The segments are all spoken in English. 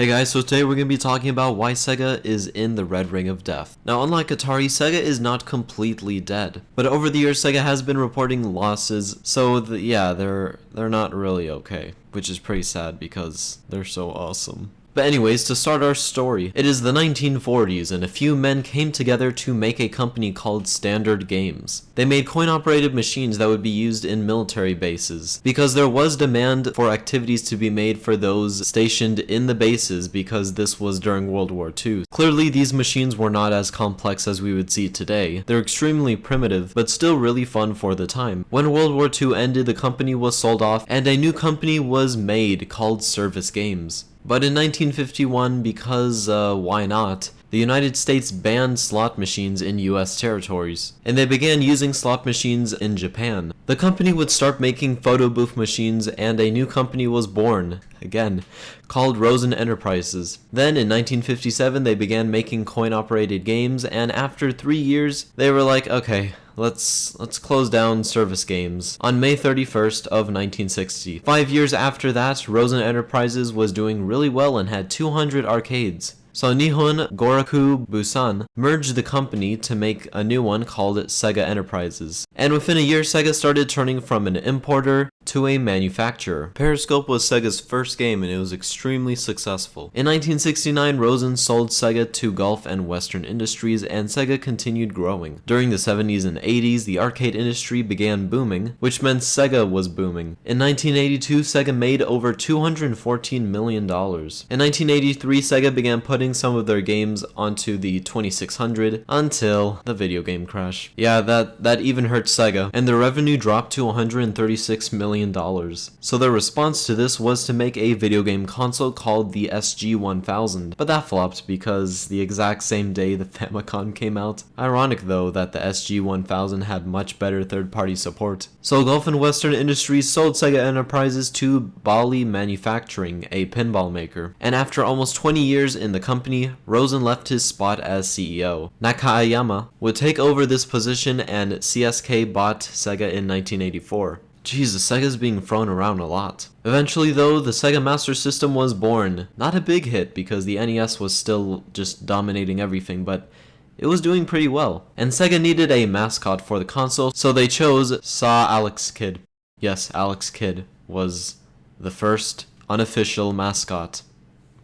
Hey guys, so today we're going to be talking about why Sega is in the red ring of death. Now, unlike Atari, Sega is not completely dead, but over the years Sega has been reporting losses, so they're not really okay, which is pretty sad because they're so awesome. But anyways, to start our story, it is the 1940s and a few men came together to make a company called Standard Games. They made coin-operated machines that would be used in military bases, because there was demand for activities to be made for those stationed in the bases because this was during World War II. Clearly, these machines were not as complex as we would see today. They're extremely primitive, but still really fun for the time. When World War II ended, the company was sold off and a new company was made called Service Games. But in 1951, because why not, the United States banned slot machines in US territories, and they began using slot machines in Japan. The company would start making photo booth machines, and a new company was born, again, called Rosen Enterprises. Then in 1957, they began making coin-operated games, and after 3 years, they were like, okay, let's close down Service Games on May 31st of 1960. 5 years after that, Rosen Enterprises was doing really well and had 200 arcades. So Nihon Goraku Busan merged the company to make a new one called Sega Enterprises. And within a year, Sega started turning from an importer to a manufacturer. Periscope was Sega's first game and it was extremely successful. In 1969, Rosen sold Sega to Gulf and Western Industries and Sega continued growing. During the 70s and 80s, the arcade industry began booming, which meant Sega was booming. In 1982, Sega made over $214 million. In 1983, Sega began putting some of their games onto the 2600 until the video game crash. Yeah, that even hurt Sega, and their revenue dropped to $136 million. So their response to this was to make a video game console called the SG-1000, but that flopped because the exact same day the Famicom came out. Ironic though that the SG-1000 had much better third-party support. So Gulf and Western Industries sold Sega Enterprises to Bally Manufacturing, a pinball maker, and after almost 20 years in the company, Rosen left his spot as CEO. Nakayama would take over this position and CSK bought Sega in 1984. Jesus, Sega's being thrown around a lot. Eventually though, the Sega Master System was born. Not a big hit because the NES was still just dominating everything, but it was doing pretty well. And Sega needed a mascot for the console, so they chose Saw Alex Kidd. Yes, Alex Kidd was the first unofficial mascot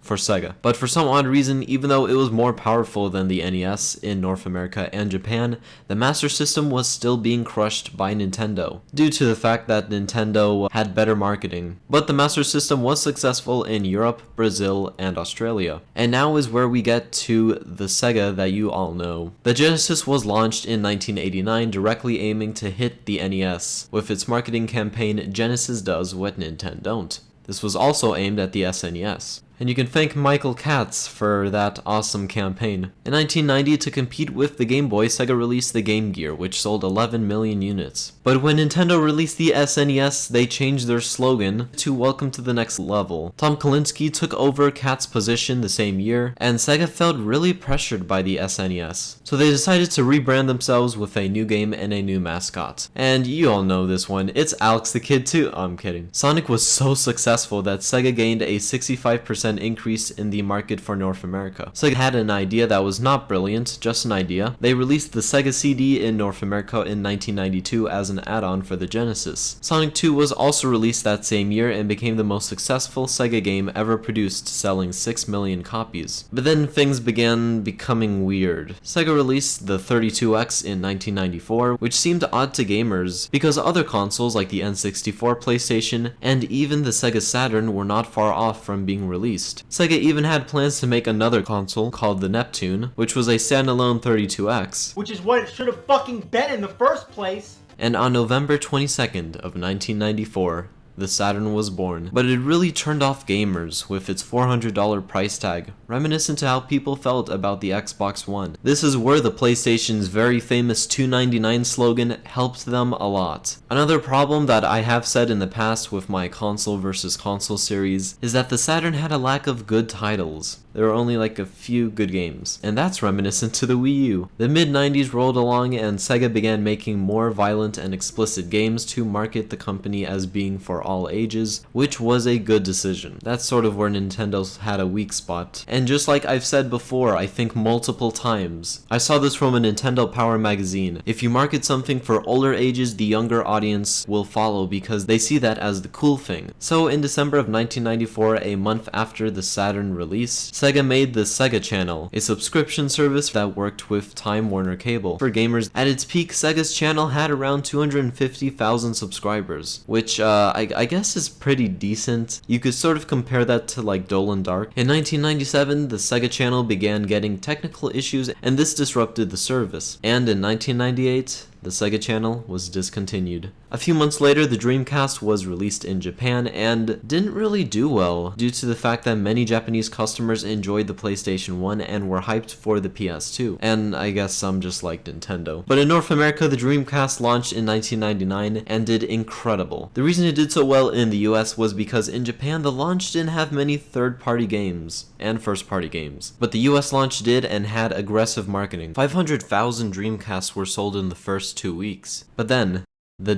for Sega. But for some odd reason, even though it was more powerful than the NES in North America and Japan, the Master System was still being crushed by Nintendo, due to the fact that Nintendo had better marketing. But the Master System was successful in Europe, Brazil, and Australia. And now is where we get to the Sega that you all know. The Genesis was launched in 1989, directly aiming to hit the NES, with its marketing campaign Genesis Does What Nintendo Don't. This was also aimed at the SNES. And you can thank Michael Katz for that awesome campaign. In 1990, to compete with the Game Boy, Sega released the Game Gear, which sold 11 million units. But when Nintendo released the SNES, they changed their slogan to Welcome to the Next Level. Tom Kalinske took over Katz's position the same year, and Sega felt really pressured by the SNES. So they decided to rebrand themselves with a new game and a new mascot. And you all know this one, it's Alex the Kid too. I'm kidding. Sonic was so successful that Sega gained a 65% increase in the market for North America. Sega had an idea that was not brilliant, just an idea. They released the Sega CD in North America in 1992 as an add-on for the Genesis. Sonic 2 was also released that same year and became the most successful Sega game ever produced, selling 6 million copies. But then things began becoming weird. Sega released the 32X in 1994, which seemed odd to gamers because other consoles like the N64, PlayStation, and even the Sega Saturn were not far off from being released. Sega even had plans to make another console called the Neptune, which was a standalone 32X. Which is what it should have fucking been in the first place. And on November 22nd of 1994, the Saturn was born. But it really turned off gamers with its $400 price tag, reminiscent to how people felt about the Xbox One. This is where the PlayStation's very famous $299 slogan helped them a lot. Another problem that I have said in the past with my console versus console series is that the Saturn had a lack of good titles. There were only like a few good games, and that's reminiscent to the Wii U. The mid-90s rolled along and Sega began making more violent and explicit games to market the company as being for all ages, which was a good decision. That's sort of where Nintendo's had a weak spot. And just like I've said before, I think multiple times, I saw this from a Nintendo Power magazine. If you market something for older ages, the younger audience will follow because they see that as the cool thing. So in December of 1994, a month after the Saturn release, Sega made the Sega Channel, a subscription service that worked with Time Warner Cable. For gamers, at its peak, Sega's channel had around 250,000 subscribers, which I guess is pretty decent. You could sort of compare that to like Dolan Dark. In 1997, the Sega Channel began getting technical issues, and this disrupted the service. And in 1998, the Sega Channel was discontinued. A few months later, the Dreamcast was released in Japan and didn't really do well due to the fact that many Japanese customers enjoyed the PlayStation 1 and were hyped for the PS2. And I guess some just liked Nintendo. But in North America, the Dreamcast launched in 1999 and did incredible. The reason it did so well in the US was because in Japan, the launch didn't have many third-party games and first-party games. But the US launch did and had aggressive marketing. 500,000 Dreamcasts were sold in the first 2 weeks. But then, the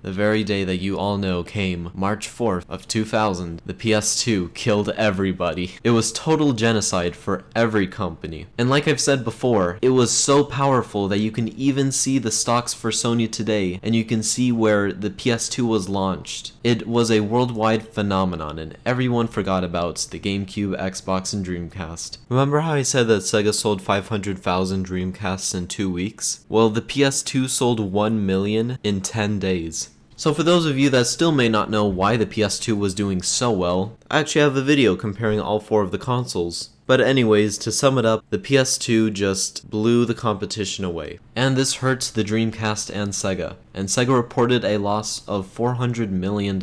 very day that you all know came, March 4th of 2000, the PS2 killed everybody. It was total genocide for every company. And like I've said before, it was so powerful that you can even see the stocks for Sony today, and you can see where the PS2 was launched. It was a worldwide phenomenon, and everyone forgot about the GameCube, Xbox, and Dreamcast. Remember how I said that Sega sold 500,000 Dreamcasts in 2 weeks? Well, the PS2 sold 1 million in 10 days. So for those of you that still may not know why the PS2 was doing so well, I actually have a video comparing all 4 of the consoles. But anyways, to sum it up, the PS2 just blew the competition away. And this hurt the Dreamcast and Sega. And Sega reported a loss of $400 million.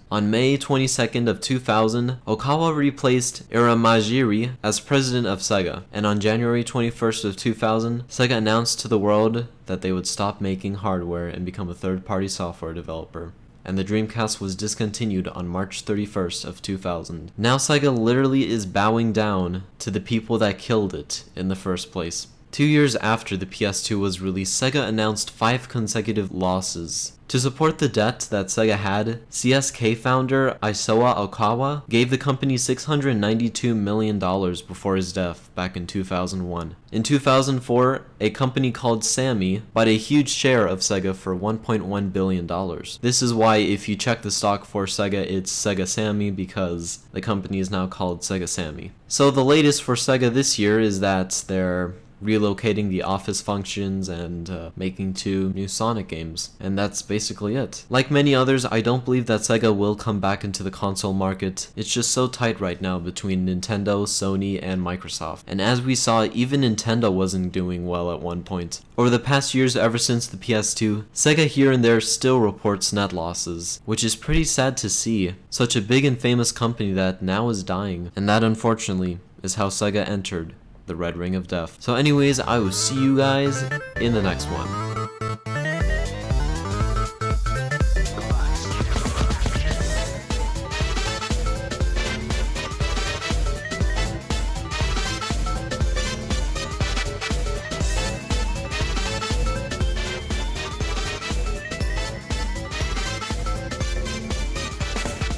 On May 22nd of 2000, Okawa replaced Iramajiri as president of Sega, and on January 21st of 2000, Sega announced to the world that they would stop making hardware and become a third-party software developer. And the Dreamcast was discontinued on March 31st of 2000. Now Sega literally is bowing down to the people that killed it in the first place. 2 years after the PS2 was released, Sega announced 5 consecutive losses. To support the debt that Sega had, CSK founder Isao Okawa gave the company $692 million before his death back in 2001. In 2004, a company called Sammy bought a huge share of Sega for $1.1 billion. This is why if you check the stock for Sega, it's Sega Sammy, because the company is now called Sega Sammy. So the latest for Sega this year is that they're relocating the office functions and making 2 new Sonic games. And that's basically it. Like many others, I don't believe that Sega will come back into the console market. It's just so tight right now between Nintendo, Sony, and Microsoft. And as we saw, even Nintendo wasn't doing well at one point. Over the past years, ever since the PS2, Sega here and there still reports net losses, which is pretty sad to see. Such a big and famous company that now is dying. And that, unfortunately, is how Sega entered the Red Ring of Death. So anyways, I will see you guys in the next one.